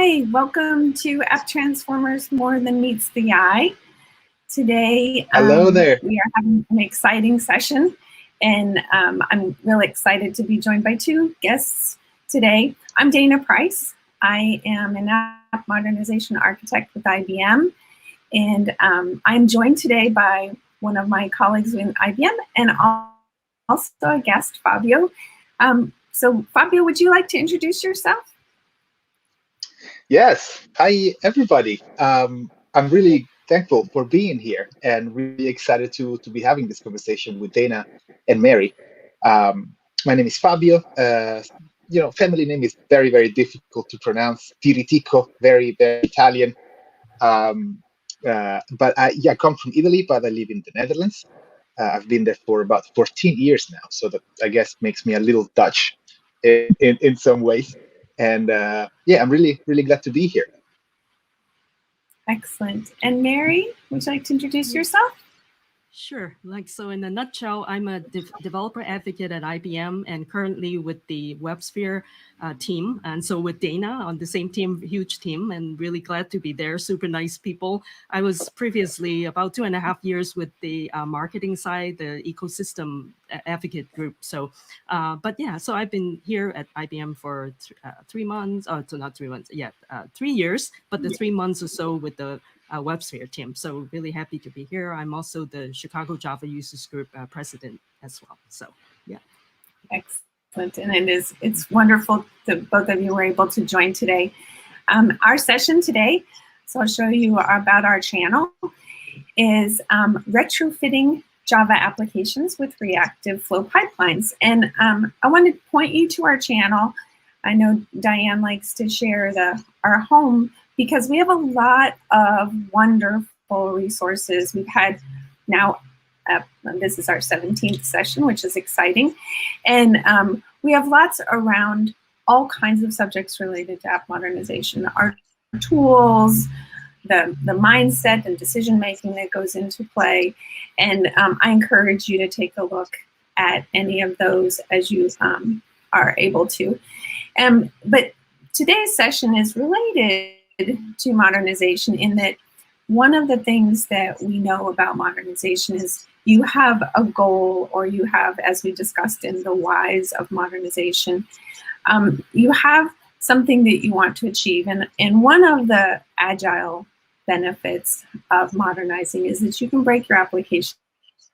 Hi, welcome to App Transformers More Than Meets the Eye. Today, Hello there. We are having an exciting session, and I'm really excited to be joined by two guests today. I'm Dana Price. I am an app modernization architect with IBM, and I'm joined today by one of my colleagues in IBM and also a guest, Fabio. So Fabio, would you like to introduce yourself? Yes. Hi, everybody. I'm really thankful for being here and really excited to be having this conversation with Dana and Mary. My name is Fabio. Family name is very, very difficult to pronounce. Tiriticco, very, very Italian. But I come from Italy, but I live in the Netherlands. I've been there for about 14 years now, so that I guess makes me a little Dutch in some ways. And I'm really, really glad to be here. Excellent. And Mary, would you like to introduce yourself? Sure. So in a nutshell, I'm a developer advocate at IBM and currently with the WebSphere team. And so with Dana on the same team, huge team, and really glad to be there. Super nice people. I was previously about 2.5 years with the marketing side, the ecosystem advocate group. So, so I've been here at IBM for 3 months, so not 3 months yet, 3 years, but the 3 months or so with the WebSphere team. So really happy to be here. I'm also the Chicago Java Users Group president as well. So yeah. Excellent. And it's wonderful that both of you were able to join today. Our session today, so I'll show you about our channel, is retrofitting Java applications with reactive flow pipelines. And I want to point you to our channel. I know Diane likes to share our home, because we have a lot of wonderful resources. We've had now, this is our 17th session, which is exciting. And we have lots around all kinds of subjects related to app modernization, our tools, the mindset and decision-making that goes into play. And I encourage you to take a look at any of those as you are able to. But today's session is related to modernization in that one of the things that we know about modernization is you have a goal, or you have, as we discussed in the whys of modernization, you have something that you want to achieve. And one of the agile benefits of modernizing is that you can break your application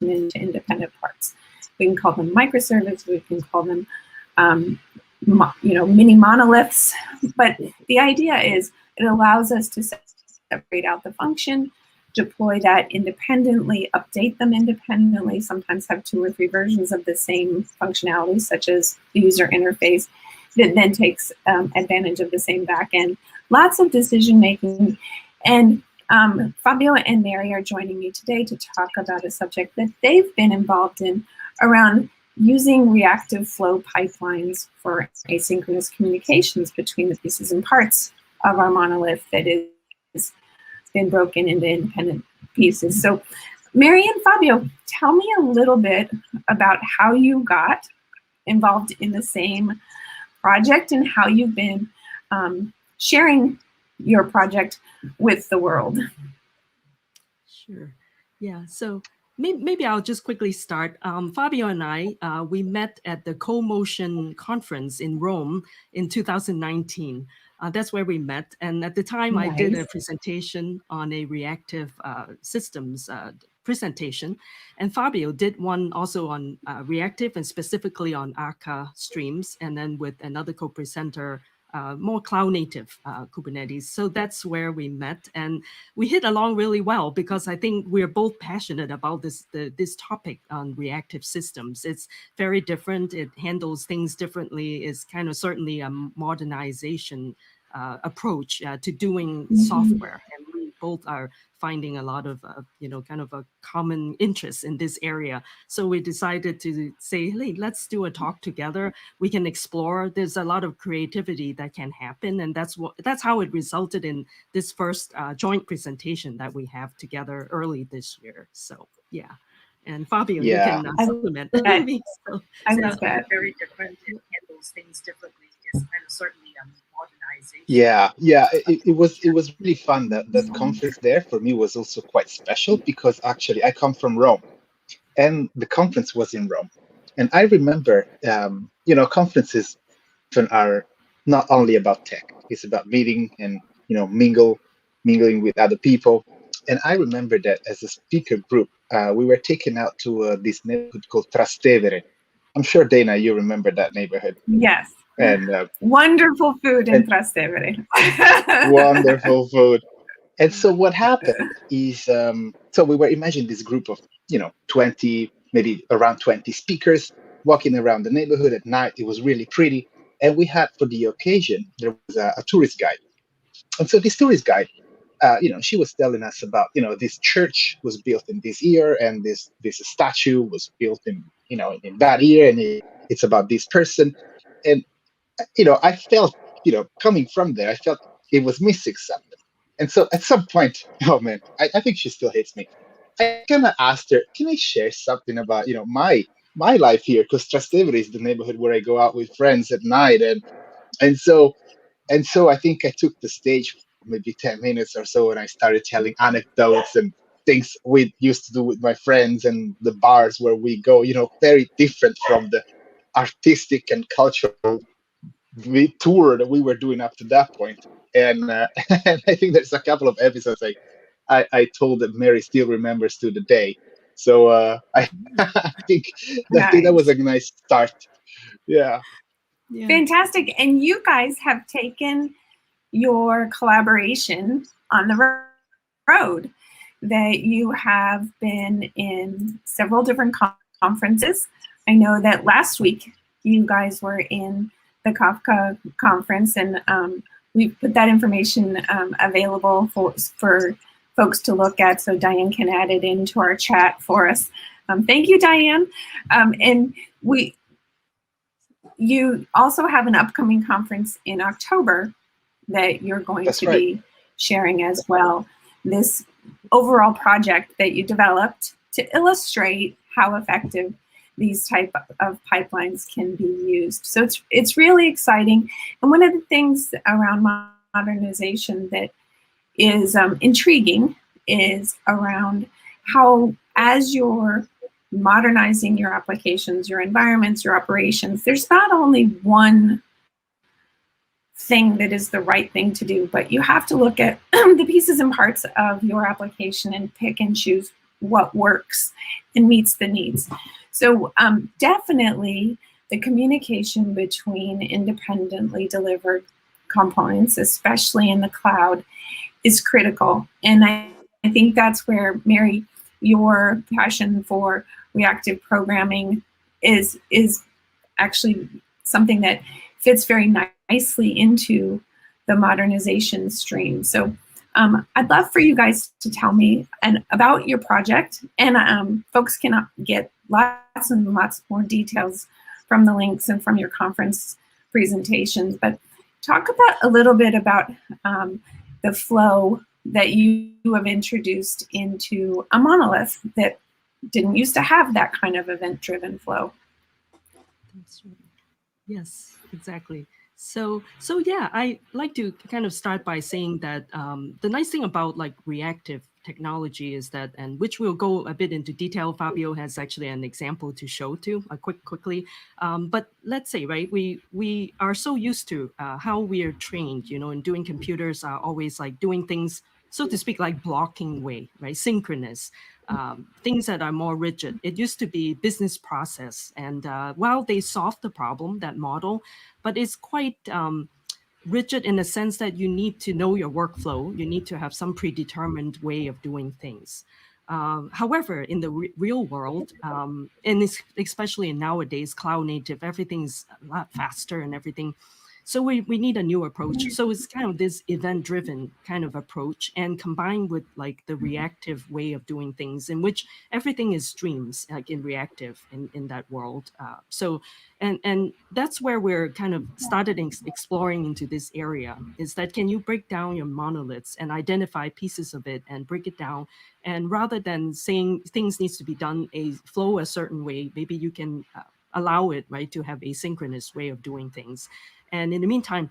into independent parts. We can call them microservices, we can call them mini monoliths, but the idea is it allows us to separate out the function, deploy that independently, update them independently, sometimes have 2 or 3 versions of the same functionality, such as the user interface, that then takes advantage of the same backend. Lots of decision making. And Fabio and Mary are joining me today to talk about a subject that they've been involved in around using reactive flow pipelines for asynchronous communications between the pieces and parts of our monolith that has been broken into independent pieces. So Mary and Fabio, tell me a little bit about how you got involved in the same project and how you've been sharing your project with the world. Sure. Yeah. So maybe I'll just quickly start. Fabio and I, we met at the CoMotion conference in Rome in 2019. That's where we met. And at the time, nice. I did a presentation on a reactive systems presentation. And Fabio did one also on reactive and specifically on Akka Streams. And then with another co-presenter, more cloud native Kubernetes. So that's where we met, and we hit along really well because I think we're both passionate about this topic on reactive systems. It's very different. It handles things differently. It's kind of certainly a modernization approach to doing software, and we both are finding a lot of kind of a common interest in this area. So we decided to say, hey, let's do a talk together. We can explore. There's a lot of creativity that can happen, and that's how it resulted in this first joint presentation that we have together early this year. So yeah. And Fabio, you can supplement me. I love that. Very different. It handles things differently. It's kind of certainly modernized Yeah, it was really fun. That conference there for me was also quite special because actually I come from Rome, and the conference was in Rome. And I remember, conferences often are not only about tech; it's about meeting and mingling with other people. And I remember that as a speaker group, we were taken out to this neighborhood called Trastevere. I'm sure Dana, you remember that neighborhood. Yes. And wonderful food in and Trastevere. wonderful food. And so what happened is, so we were imagining this group of 20, maybe around 20 speakers walking around the neighborhood at night. It was really pretty, and we had for the occasion there was a tourist guide. And so this tourist guide, she was telling us about, this church was built in this year, and this statue was built in that year, and it's about this person. And I felt, coming from there, I felt it was missing something. And so at some point, oh man, I think she still hates me. I kind of asked her, can I share something about, my life here? Because Trastevere is the neighborhood where I go out with friends at night. And so I think I took the stage for maybe 10 minutes or so, and I started telling anecdotes and things we used to do with my friends and the bars where we go, very different from the artistic and cultural tour that we were doing up to that point. And, and I think there's a couple of episodes I told that Mary still remembers to the day. So I think that was Nice. a nice start. Yeah. Fantastic. And you guys have taken your collaboration on the road, that you have been in several different conferences. I know that last week you guys were in the Kafka conference, and we put that information available for folks to look at, so Diane can add it into our chat for us. Thank you, Diane. And you also have an upcoming conference in October that you're going That's to right. be sharing as well. This overall project that you developed to illustrate how effective these type of pipelines can be used. So it's really exciting. And one of the things around modernization that is intriguing is around how, as you're modernizing your applications, your environments, your operations, there's not only one thing that is the right thing to do, but you have to look at the pieces and parts of your application and pick and choose what works and meets the needs. So definitely the communication between independently delivered components, especially in the cloud, is critical. And I think that's where, Mary, your passion for reactive programming is actually something that fits very nicely into the modernization stream. So I'd love for you guys to tell me about your project, and folks can get lots and lots more details from the links and from your conference presentations. But talk about a little bit about the flow that you have introduced into a monolith that didn't used to have that kind of event-driven flow. That's right. Yes, exactly. So yeah, I like to kind of start by saying that the nice thing about like reactive technology is that, and which we'll go a bit into detail. Fabio has actually an example to show too, quickly. But let's say, right, we are so used to how we are trained, and doing computers are always like doing things, so to speak, like blocking way, right, synchronous. Things that are more rigid. It used to be business process, and while they solved the problem, that model, but it's quite rigid in the sense that you need to know your workflow. You need to have some predetermined way of doing things. However, in the real world, and especially in nowadays, cloud native, everything's a lot faster and everything. So we need a new approach. So it's kind of this event-driven kind of approach, and combined with like the reactive way of doing things, in which everything is streams, like in reactive in that world. And that's where we're kind of started exploring into this area, is that can you break down your monoliths and identify pieces of it and break it down, and rather than saying things needs to be done flow a certain way, maybe you can allow it, right, to have asynchronous way of doing things. And in the meantime,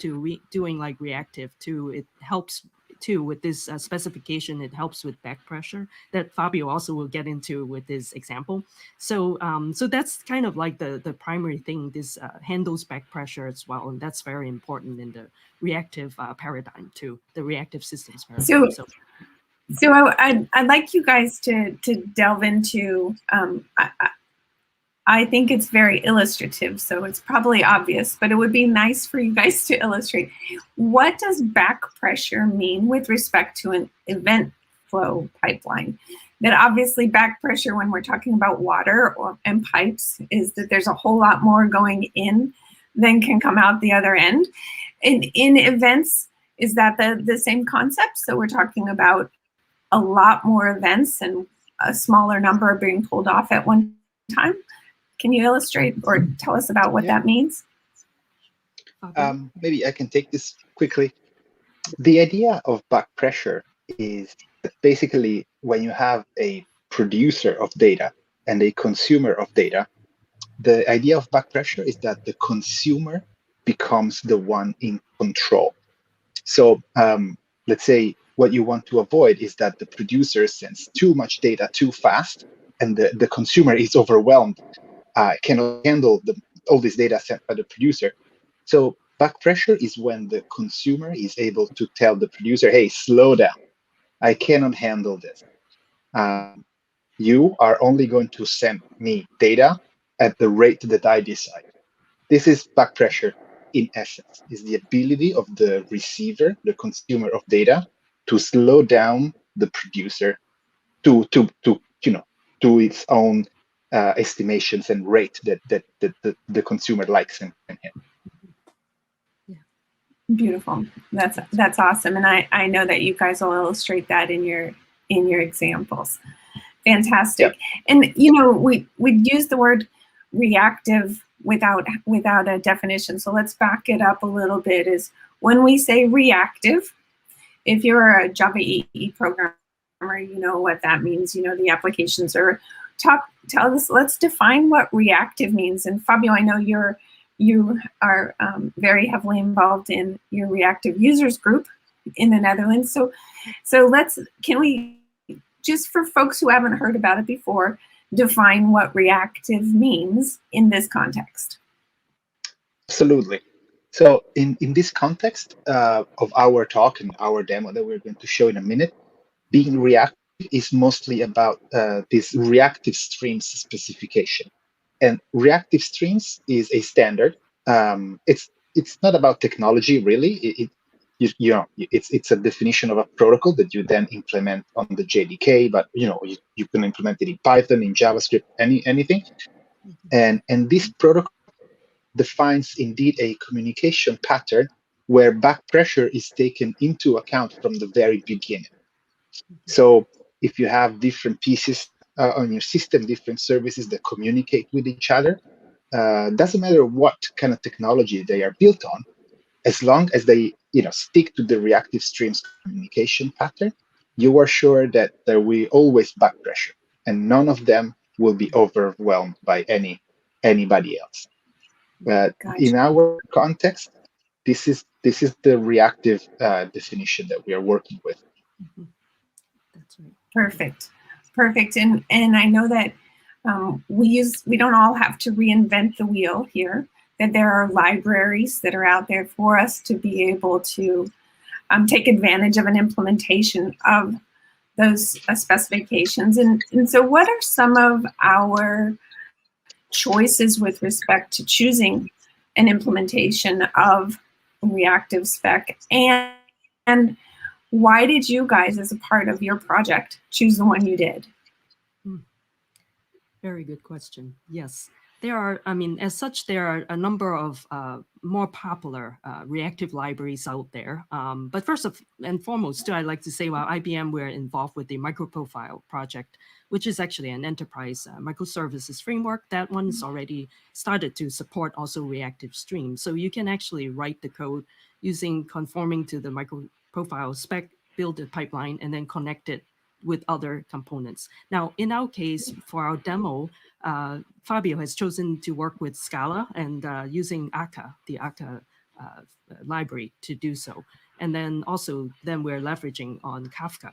doing like reactive too, it helps too with this specification. It helps with back pressure that Fabio also will get into with this example. So so that's kind of like the primary thing. This handles back pressure as well, and that's very important in the reactive paradigm too, the reactive systems paradigm. So I'd like you guys to delve into. I think it's very illustrative, so it's probably obvious, but it would be nice for you guys to illustrate. What does back pressure mean with respect to an event flow pipeline? That obviously back pressure when we're talking about water and pipes is that there's a whole lot more going in than can come out the other end. In events, is that the same concept? So we're talking about a lot more events and a smaller number being pulled off at one time. Can you illustrate or tell us about what that means? Maybe I can take this quickly. The idea of back pressure is that basically when you have a producer of data and a consumer of data, the idea of back pressure is that the consumer becomes the one in control. So let's say what you want to avoid is that the producer sends too much data too fast and the consumer is overwhelmed, cannot handle all this data sent by the producer. So back pressure is when the consumer is able to tell the producer, hey, slow down. I cannot handle this. You are only going to send me data at the rate that I decide. This is back pressure in essence, is the ability of the receiver, the consumer of data, to slow down the producer to its own estimations and rate that the consumer likes and him. Beautiful. That's awesome, and I know that you guys will illustrate that in your examples. Fantastic. Yeah. And we use the word reactive without a definition. So let's back it up a little bit. Is when we say reactive, if you're a Java EE programmer, you know what that means. You know the applications are. Tell us. Let's define what reactive means. And Fabio, I know you are very heavily involved in your reactive users group in the Netherlands. So can we, just for folks who haven't heard about it before, define what reactive means in this context? Absolutely. So in this context of our talk and our demo that we're going to show in a minute, being reactive is mostly about this reactive streams specification. And reactive streams is a standard. It's not about technology really. It's a definition of a protocol that you then implement on the JDK. But you can implement it in Python, in JavaScript, anything. And this protocol defines indeed a communication pattern where back pressure is taken into account from the very beginning. So if you have different pieces on your system, different services that communicate with each other, doesn't matter what kind of technology they are built on, as long as they stick to the reactive streams communication pattern, you are sure that there will always back pressure, and none of them will be overwhelmed by anybody else. But in our context, this is the reactive definition that we are working with. That's right. Perfect. And I know that we don't all have to reinvent the wheel here, that there are libraries that are out there for us to be able to take advantage of an implementation of those specifications. And so what are some of our choices with respect to choosing an implementation of reactive spec? And why did you guys, as a part of your project, choose the one you did? Very good question. Yes, there are, as such, there are a number of more popular reactive libraries out there. But first and foremost, I'd like to say, while IBM, we're involved with the microprofile project, which is actually an enterprise microservices framework. That one's already started to support also reactive streams. So you can actually write the code using conforming to the microprofile spec, build a pipeline, and then connect it with other components. Now, in our case, for our demo, Fabio has chosen to work with Scala and using Akka, the Akka library to do so. And then also, then we're leveraging on Kafka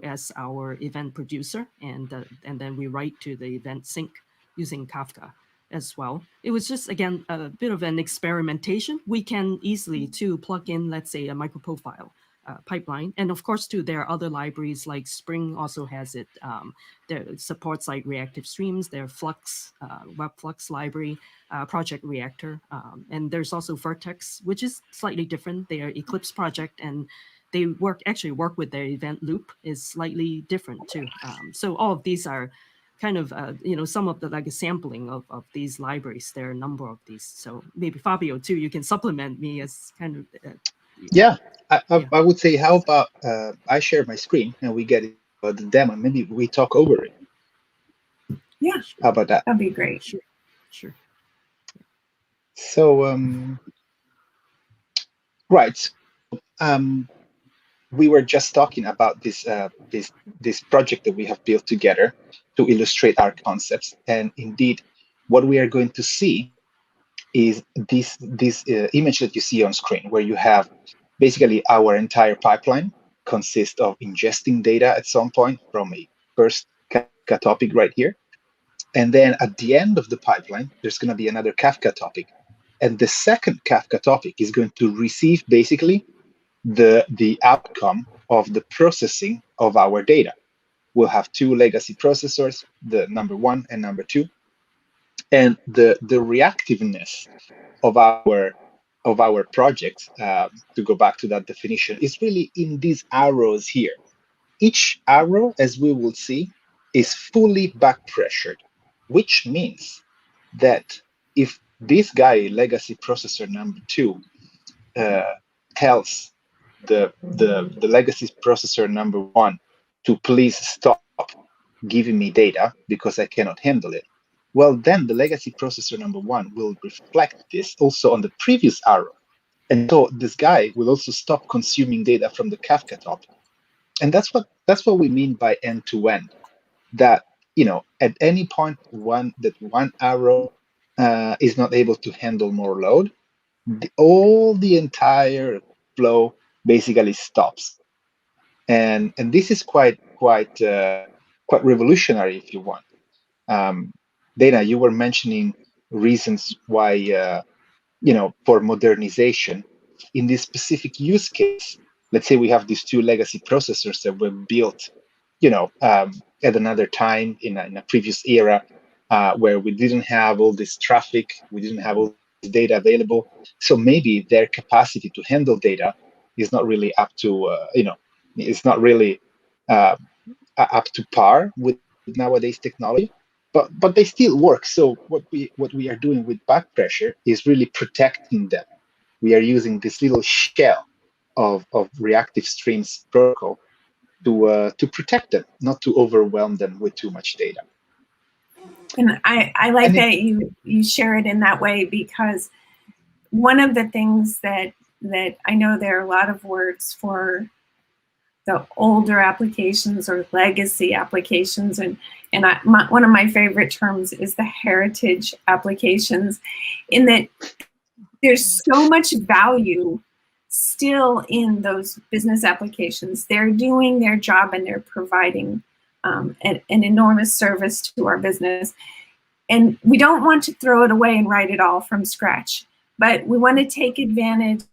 as our event producer, and then we write to the event sync using Kafka as well. It was just, again, a bit of an experimentation. We can easily plug in, let's say, a microprofile pipeline. And of course, too, there are other libraries like Spring also has it. There supports like Reactive Streams, their Flux, Web Flux library, Project Reactor. And there's also Vertex, which is slightly different. They are Eclipse project, and they actually work with their event loop is slightly different too. So all of these are kind of, some of the like a sampling of these libraries. There are a number of these. So maybe Fabio too, you can supplement me as kind of. Yeah, I would say, how about I share my screen and we get the demo. Maybe we talk over it. Yeah. How about that? That'd be great. Sure. So, right. We were just talking about this project that we have built together to illustrate our concepts, and indeed, what we are going to see is this image that you see on screen, where you have basically our entire pipeline consists of ingesting data at some point from a first Kafka topic right here, and then at the end of the pipeline, there's going to be another Kafka topic, and the second Kafka topic is going to receive basically the outcome of the processing of our data. We'll have two legacy processors, the number 1 and number 2, and the reactiveness of our project, to go back to that definition, is really in these arrows here. Each arrow, as we will see, is fully back pressured, which means that if this guy, legacy processor number 2, tells the legacy processor number 1 to please stop giving me data because I cannot handle it, well, then the legacy processor number 1 will reflect this also on the previous arrow. And so this guy will also stop consuming data from the Kafka topic. And that's what we mean by end-to-end, that, at any point one arrow is not able to handle more load, all the entire flow basically stops. And this is quite revolutionary, if you want. Dana, you were mentioning reasons why, for modernization. In this specific use case, let's say we have these two legacy processors that were built, at another time in a previous era, where we didn't have all this traffic, we didn't have all this data available. So maybe their capacity to handle data is not really up to, it's not really up to par with nowadays technology. But they still work. So what we are doing with back pressure is really protecting them. We are using this little shell of Reactive Streams protocol to protect them, not to overwhelm them with too much data. And I like that you share it in that way, because one of the things that I know there are a lot of words for the older applications or legacy applications, and one of my favorite terms is the heritage applications, in that there's so much value still in those business applications. They're doing their job and they're providing an enormous service to our business. And we don't want to throw it away and write it all from scratch, but we want to take advantage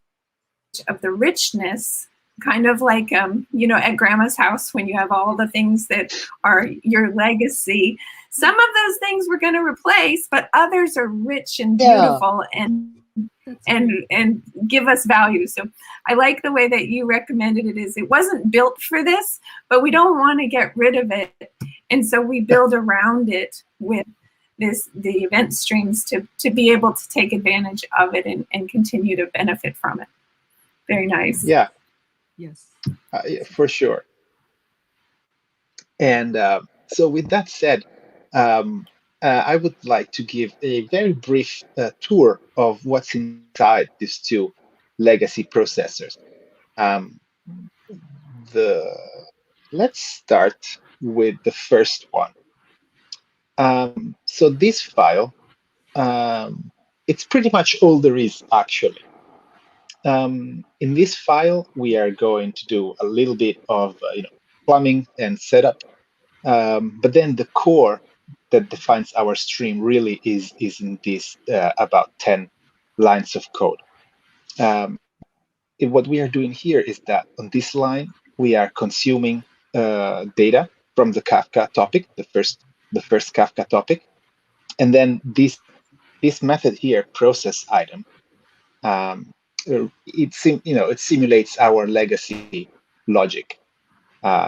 of the richness, kind of like, at grandma's house when you have all the things that are your legacy. Some of those things we're going to replace, but others are rich and beautiful and give us value. So I like the way that you recommended it. It wasn't built for this, but we don't want to get rid of it. And so we build around it with the event streams to be able to take advantage of it and continue to benefit from it. Very nice. Yeah. Yes. For sure. And so with that said, I would like to give a very brief tour of what's inside these two legacy processors. Let's start with the first one. So this file, it's pretty much all there is, actually. in this file, we are going to do a little bit of plumbing and setup, but then the core that defines our stream really is in this about 10 lines of code. What we are doing here is that on this line, we are consuming data from the Kafka topic, the first Kafka topic, and then this method here, process item, it simulates our legacy logic.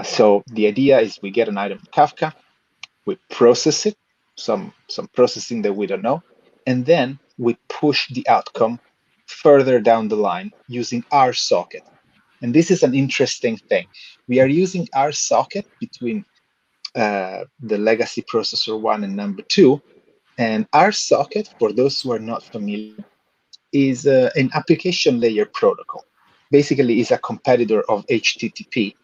So the idea is we get an item Kafka, we process it, some processing that we don't know, and then we push the outcome further down the line using our socket. And this is an interesting thing. We are using our socket between the legacy processor 1 and number 2. And our socket, for those who are not familiar, is an application layer protocol. Basically, is a competitor of HTTP,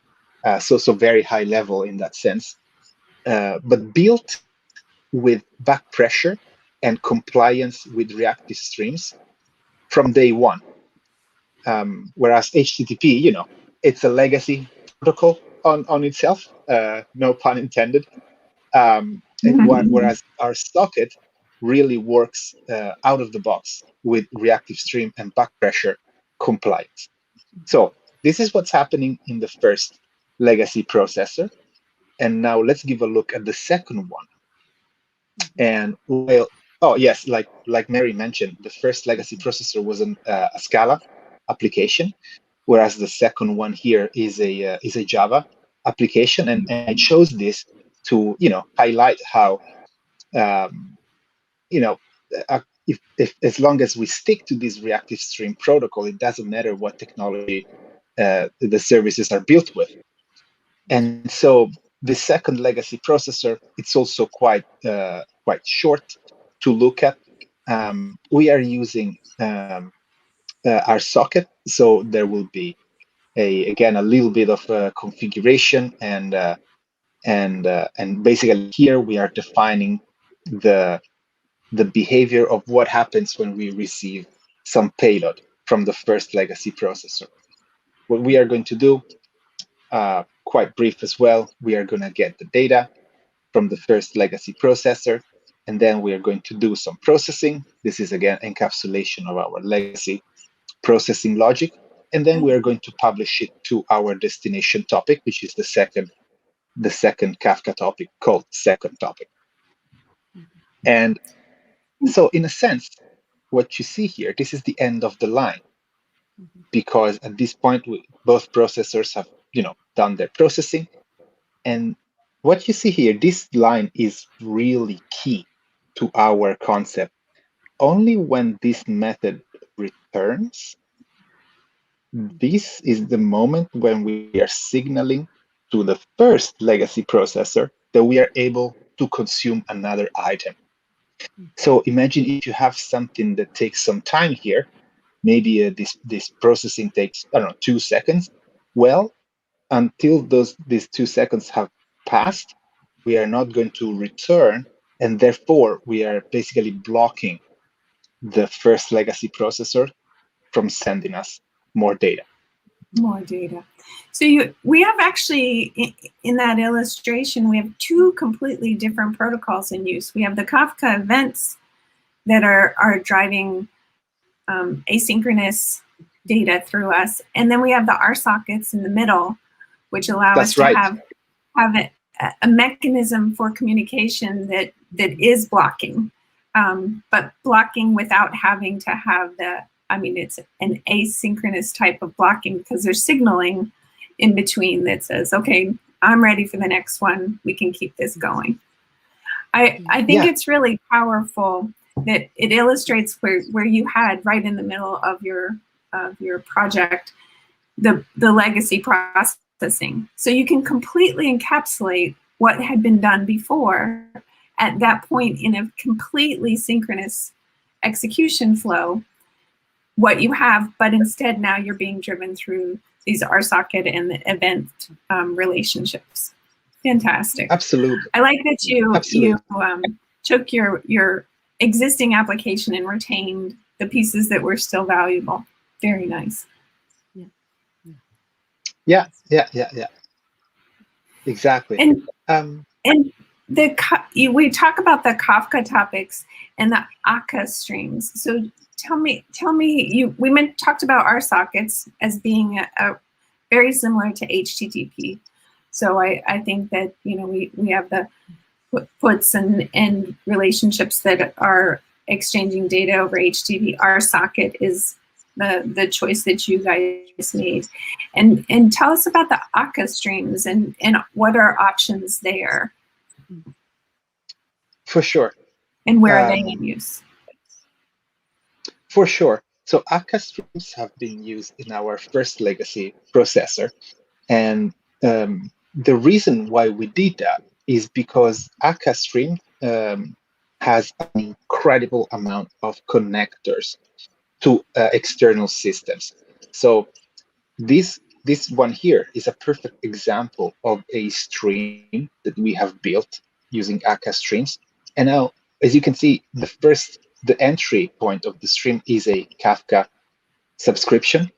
so very high level in that sense, but built with back pressure and compliance with reactive streams from day one. Whereas HTTP, it's a legacy protocol on itself, no pun intended. Whereas our socket really works out of the box with reactive stream and back pressure compliance. So this is what's happening in the first legacy processor. And now let's give a look at the second one. And yes, like Mary mentioned, the first legacy processor was a Scala application, whereas the second one here is a Java application. And I chose this to highlight how if as long as we stick to this reactive stream protocol, it doesn't matter what technology the services are built with. And so the second legacy processor, it's also quite short to look at. We are using our socket, so there will be again a little bit of configuration and basically here we are defining the behavior of what happens when we receive some payload from the first legacy processor. What we are going to do, quite brief as well, we are going to get the data from the first legacy processor, and then we are going to do some processing. This is again encapsulation of our legacy processing logic, and then we are going to publish it to our destination topic, which is the second Kafka topic called second topic. And so in a sense, what you see here, this is the end of the line, because at this point, both processors have done their processing. And what you see here, this line is really key to our concept. Only when this method returns, this is the moment when we are signaling to the first legacy processor that we are able to consume another item. So imagine if you have something that takes some time here, maybe this processing takes, 2 seconds. Well, until these 2 seconds have passed, we are not going to return, and therefore we are basically blocking the first legacy processor from sending us more data. More data. So we have actually, in that illustration, we have 2 completely different protocols in use. We have the Kafka events that are driving asynchronous data through us, and then we have the R sockets in the middle, which allow us to have a mechanism for communication that is blocking, but blocking without having to have it's an asynchronous type of blocking because there's signaling in between that says, okay, I'm ready for the next one. We can keep this going. I think it's really powerful that it illustrates where you had right in the middle of your project, the legacy processing. So you can completely encapsulate what had been done before at that point in a completely synchronous execution flow, what you have, but instead now you're being driven through these RSocket and the event relationships. Fantastic. Absolutely. I like that you took your existing application and retained the pieces that were still valuable. Very nice. Yeah. Exactly. And we talk about the Kafka topics and the Akka streams. So tell me, we talked about our sockets as being very similar to HTTP. So I think that, you know, we have the puts and relationships that are exchanging data over HTTP. Our socket is the choice that you guys made. And tell us about the Akka streams and what are options there. For sure. And where are they in use? For sure. So Akka Streams have been used in our first legacy processor. And the reason why we did that is because Akka Stream has an incredible amount of connectors to external systems. So this one here is a perfect example of a stream that we have built using Akka Streams. And now, as you can see, the entry point of the stream is a Kafka subscription,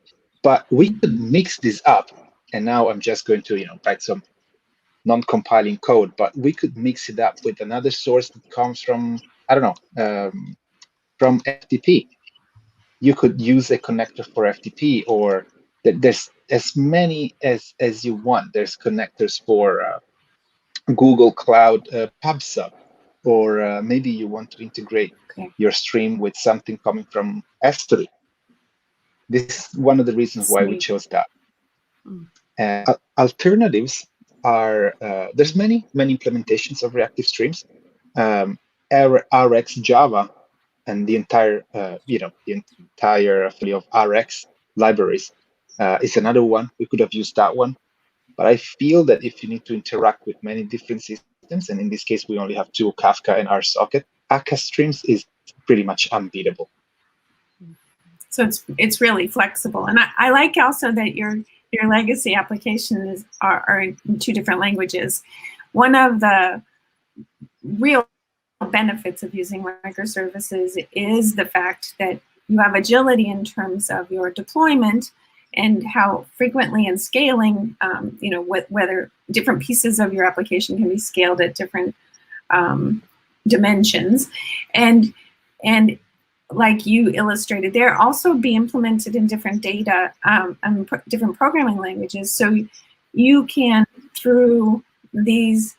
but we could mix this up. And now I'm just going to, you know, write some non-compiling code, but we could mix it up with another source that comes from, I don't know, from FTP. You could use a connector for FTP, or there's as many as you want. There's connectors for Google Cloud PubSub, or maybe you want to integrate your stream with something coming from S3. This is one of the reasons why we chose that. Alternatives are, there's many implementations of reactive streams. RX Java and the entire, the entire family of RX libraries is another one. We could have used that one. But I feel that if you need to interact with many different systems, and in this case, we only have two, Kafka and RSocket, Akka Streams is pretty much unbeatable. So it's really flexible. And I like also that your legacy applications are in two different languages. One of the real benefits of using microservices is the fact that you have agility in terms of your deployment and how frequently and scaling, whether different pieces of your application can be scaled at different dimensions. And like you illustrated, they're also be implemented in different data and different programming languages. So you can, through these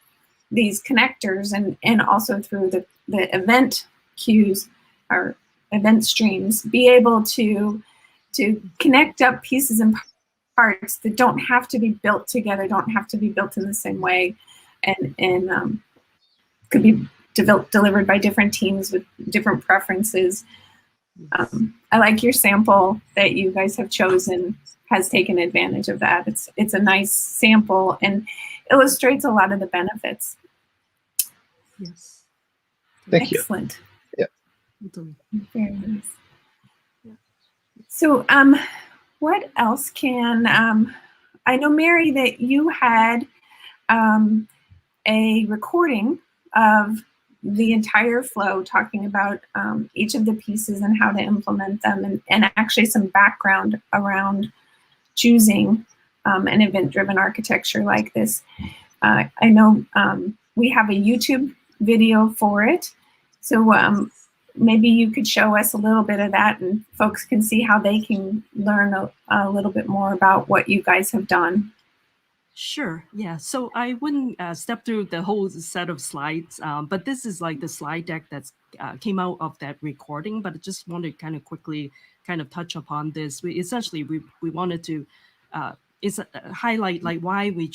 connectors and also through the event queues or event streams, be able to connect up pieces and parts that don't have to be built together, don't have to be built in the same way, and could be delivered by different teams with different preferences. I like your sample that you guys have chosen has taken advantage of that. It's a nice sample and illustrates a lot of the benefits. Yes. Thank you. Excellent. Yeah. Very nice. Yeah. So what else can, I know, Mary, that you had a recording of the entire flow talking about each of the pieces and how to implement them, and actually some background around choosing an event-driven architecture like this. I know we have a YouTube video for it, so maybe you could show us a little bit of that and folks can see how they can learn a little bit more about what you guys have done. Sure. Yeah. So I wouldn't step through the whole set of slides, but this is like the slide deck that's came out of that recording. But I just wanted to kind of quickly kind of touch upon this. We wanted to highlight like why we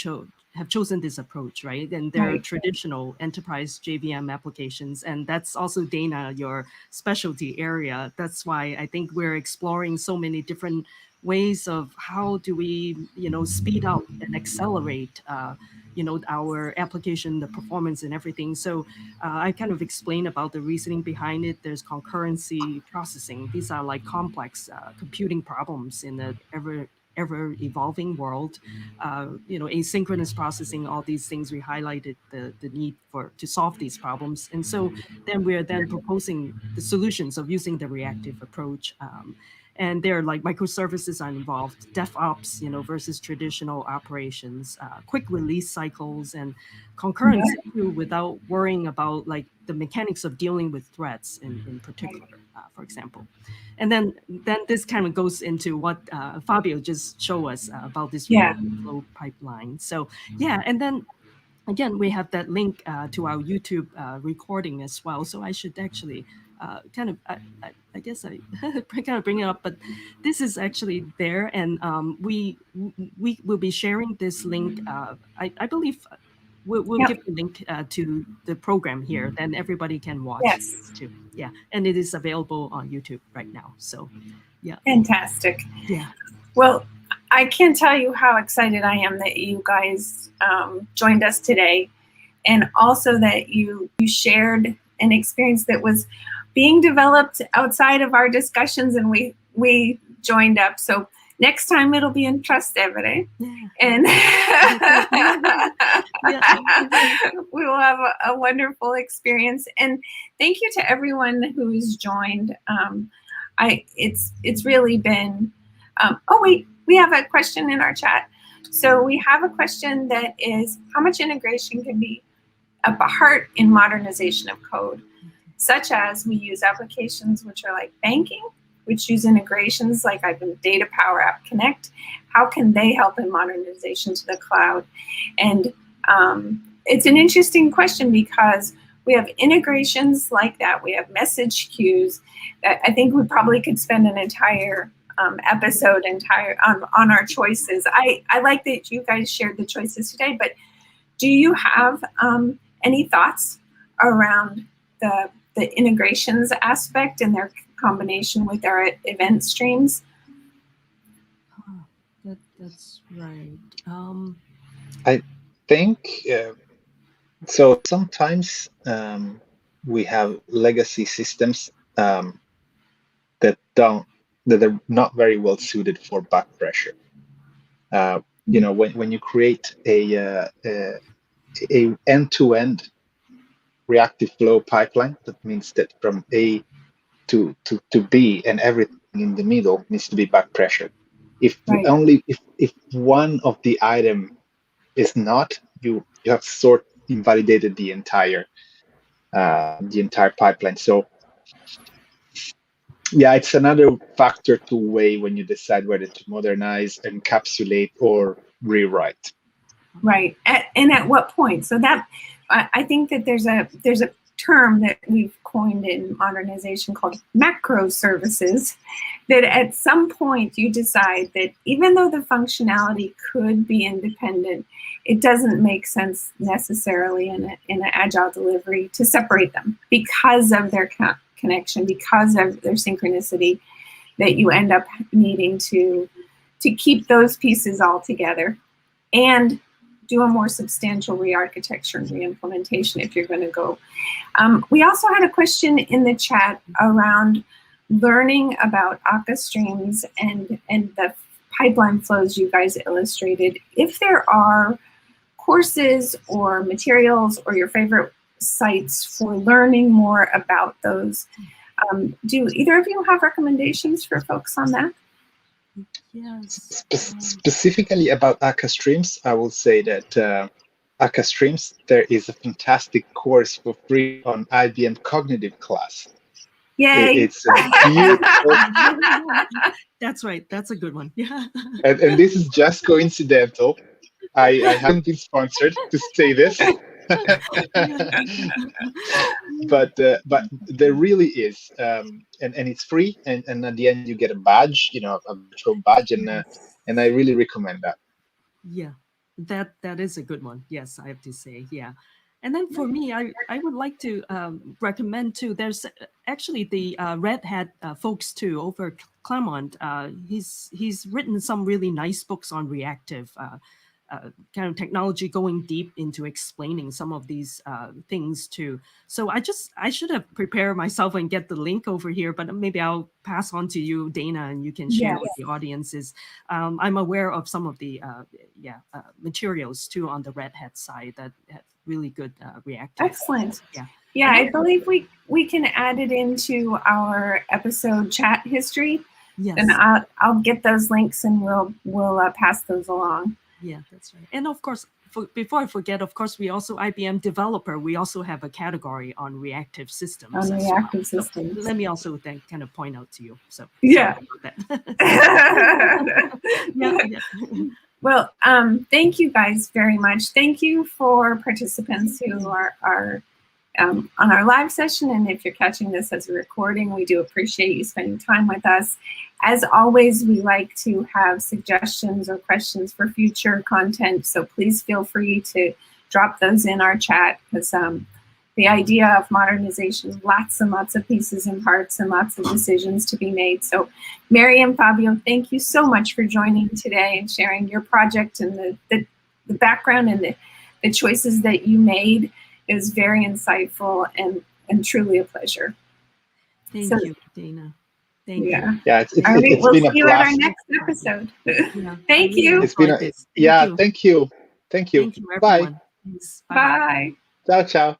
have chosen this approach, right? And they're traditional enterprise JVM applications, and that's also, Dana, your specialty area. That's why I think we're exploring so many different ways of how do we, speed up and accelerate, our application, the performance and everything. So I kind of explained about the reasoning behind it. There's concurrency processing. These are like complex computing problems in the ever evolving world. Asynchronous processing, all these things, we highlighted the need to solve these problems. And so then we're proposing the solutions of using the reactive approach. And there are like microservices are involved, DevOps, versus traditional operations, quick release cycles, and concurrency too, without worrying about like the mechanics of dealing with threats in particular, for example. And then this kind of goes into what Fabio just showed us about this flow pipeline. So yeah, and then again, we have that link to our YouTube recording as well. So I should actually I guess I kind of bring it up, but this is actually there, and we will be sharing this link. I believe we'll give the link to the program here, then everybody can watch this too. Yeah, and it is available on YouTube right now. So yeah, fantastic. Yeah. Well, I can't tell you how excited I am that you guys joined us today, and also that you shared an experience that was being developed outside of our discussions, and we joined up. So next time it'll be in Trastevere, and we will have a wonderful experience. And thank you to everyone who's joined. It's really been. Oh wait, we have a question in our chat. So we have a question that is, how much integration can be a part in modernization of code, such as we use applications which are like banking, which use integrations like I've been Data Power App Connect. How can they help in modernization to the cloud? And it's an interesting question because we have integrations like that. We have message queues that I think we probably could spend an entire episode on our choices. I like that you guys shared the choices today, but do you have any thoughts around the integrations aspect and their combination with our event streams? That's right. I think so. Sometimes we have legacy systems that are not very well suited for back pressure. When you create a end-to-end reactive flow pipeline, that means that from A to B and everything in the middle needs to be back pressured. If one of the item is not, you have sort of invalidated the entire pipeline. So yeah, it's another factor to weigh when you decide whether to modernize, encapsulate, or rewrite. Right, and at what point? So that I think that there's a term that we've coined in modernization called macro services, that at some point you decide that even though the functionality could be independent, it doesn't make sense necessarily in an agile delivery to separate them because of their connection, because of their synchronicity, that you end up needing to keep those pieces all together and do a more substantial re-architecture and re-implementation if you're going to go. We also had a question in the chat around learning about Akka Streams and the pipeline flows you guys illustrated. If there are courses or materials or your favorite sites for learning more about those, do either of you have recommendations for folks on that? Yes. Specifically about Akka Streams, I will say that Akka Streams, there is a fantastic course for free on IBM Cognitive class. Yay! It's a beautiful. That's right. That's a good one. Yeah. And this is just coincidental. I haven't been sponsored to say this. But there really is, and it's free, and at the end you get a badge, a virtual badge, and I really recommend that. Yeah, that is a good one. Yes, I have to say, yeah. And then for me, I would like to recommend too. There's actually the Red Hat folks too over Claremont. He's written some really nice books on reactive. Kind of technology, going deep into explaining some of these things too. So I should have prepared myself and get the link over here, but maybe I'll pass on to you, Dana, and you can share with the audiences. I'm aware of some of the materials too on the Red Hat side that have really good reactive. Excellent. Yeah, I believe we can add it into our episode chat history. Yes. then I'll get those links and we'll pass those along. Yeah, that's right. And of course, before I forget, of course, we also IBM developer. We also have a category on reactive systems. On reactive systems. So let me also then kind of point out to you. So yeah. Yeah. Well, thank you guys very much. Thank you for participants who are on our live session. And if you're catching this as a recording, we do appreciate you spending time with us. As always, we like to have suggestions or questions for future content. So please feel free to drop those in our chat, because the idea of modernization, lots and lots of pieces and parts and lots of decisions to be made. So Mary and Fabio, thank you so much for joining today and sharing your project and the background and the choices that you made. It was very insightful and truly a pleasure. Thank you, Dana. Thank you. Yeah, it's All right, we'll been see a you at our blast. next episode. Yeah, Thank you. It's been Thank you. Thank you. Thank you, Bye. everyone. Bye. Bye. Ciao, ciao.